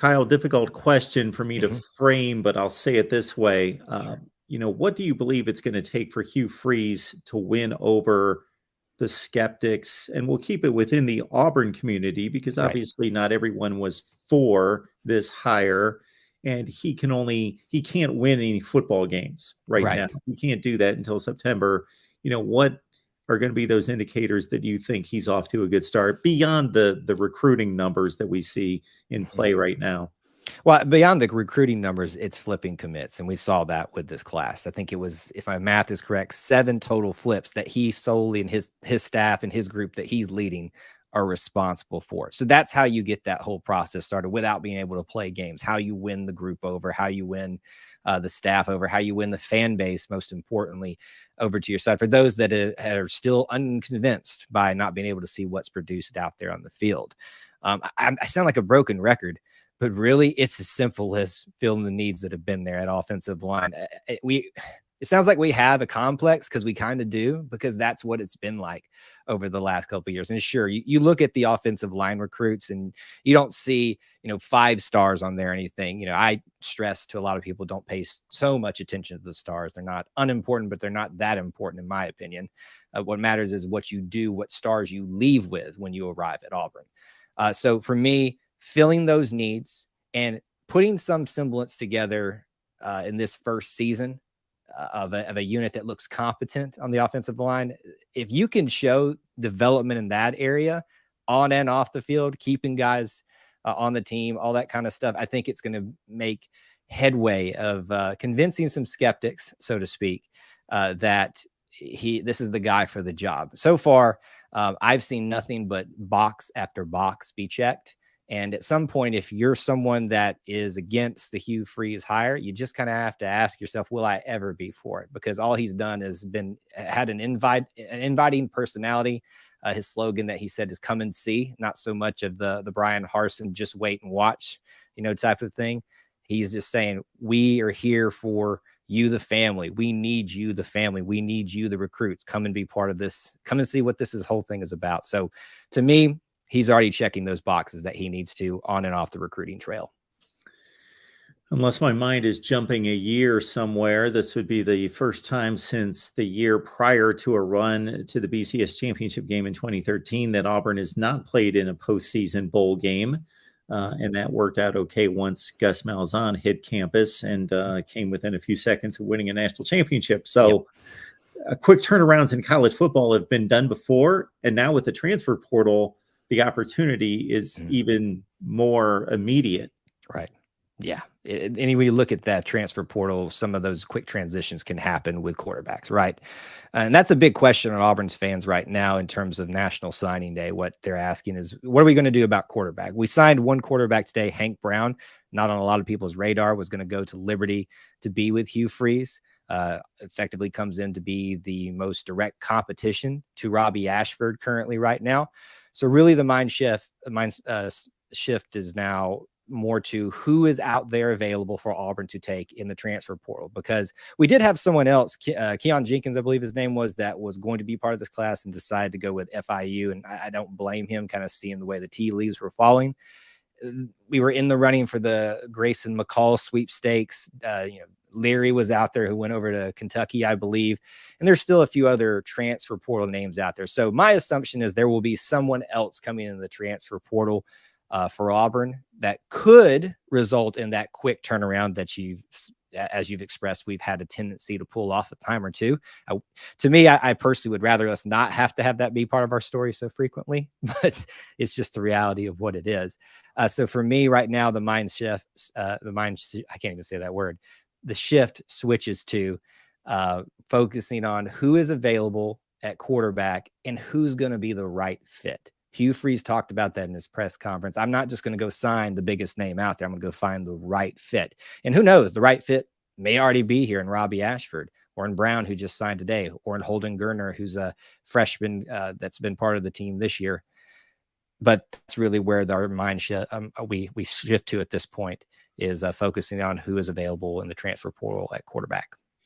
Kyle, difficult question for me to Mhm. frame, but I'll say it this way. What do you believe it's going to take for Hugh Freeze to win over the Skeptics? And we'll keep it within the Auburn community because Right. obviously not everyone was for this hire. And he can't win any football games right now. Right. He can't do that until September. What are going to be those indicators that you think he's off to a good start beyond the recruiting numbers that we see in Mhm. play right now? Well, beyond the recruiting numbers, it's flipping commits. And we saw that with this class. I think it was, if my math is correct, 7 total flips that he solely and his staff and his group that he's leading are responsible for. So that's how you get that whole process started without being able to play games, how you win the group over, how you win the staff over, how you win the fan base, most importantly, over to your side. For those that are still unconvinced by not being able to see what's produced out there on the field. I sound like a broken record, but really it's as simple as filling the needs that have been there at offensive line. It sounds like we have a complex because we kind of do, because that's what it's been like over the last couple of years. And sure, you look at the offensive line recruits and you don't see, 5 stars on there or anything. I stress to a lot of people, don't pay so much attention to the stars. They're not unimportant, but they're not that important in my opinion. What matters is what you do, what stars you leave with when you arrive at Auburn. So for me, filling those needs and putting some semblance together in this first season of a unit that looks competent on the offensive line. If you can show development in that area on and off the field, keeping guys on the team, all that kind of stuff, I think it's going to make headway of convincing some skeptics, so to speak, that this is the guy for the job. So far, I've seen nothing but box after box be checked. And at some point, if you're someone that is against the Hugh Freeze hire, you just kind of have to ask yourself, will I ever be for it? Because all he's done is had an inviting personality. His slogan that he said is "come and see," not so much of the Brian Harsin just wait and watch, type of thing. He's just saying, we are here for you, the family. We need you, the family. We need you, the recruits. Come and be part of this. Come and see what this whole thing is about. So to me, he's already checking those boxes that he needs to on and off the recruiting trail. Unless my mind is jumping a year somewhere, this would be the first time since the year prior to a run to the BCS championship game in 2013 that Auburn has not played in a postseason bowl game. And that worked out okay once Gus Malzahn hit campus and came within a few seconds of winning a national championship. So quick turnarounds in college football have been done before. And now with the transfer portal, the opportunity is even more immediate. Right. Yeah. Anyway, you look at that transfer portal, some of those quick transitions can happen with quarterbacks, right? And that's a big question on Auburn's fans right now in terms of National Signing Day. What they're asking is, what are we going to do about quarterback? We signed one quarterback today, Hank Brown, not on a lot of people's radar, was going to go to Liberty to be with Hugh Freeze. Effectively comes in to be the most direct competition to Robbie Ashford currently right now. So really the mind shift is now more to who is out there available for Auburn to take in the transfer portal, because we did have someone else, Keon Jenkins, I believe his name was, that was going to be part of this class and decided to go with FIU. And I don't blame him, kind of seeing the way the tea leaves were falling. We were in the running for the Grayson McCall sweepstakes. Leary was out there, who went over to Kentucky, I believe. And there's still a few other transfer portal names out there. So my assumption is there will be someone else coming in the transfer portal for Auburn that could result in that quick turnaround that as you've expressed, we've had a tendency to pull off a time or two. To me, I personally would rather us not have to have that be part of our story so frequently, but it's just the reality of what it is. So for me right now, the mind shift, I can't even say that word. The shift switches to focusing on who is available at quarterback and who's going to be the right fit. Hugh Freeze talked about that in his press conference. I'm not just going to go sign the biggest name out there. I'm going to go find the right fit. And who knows, the right fit may already be here in Robbie Ashford, or in Brown, who just signed today, or in Holden Gerner, who's a freshman that's been part of the team this year. But that's really where our mind we shift to at this point, is focusing on who is available in the transfer portal at quarterback.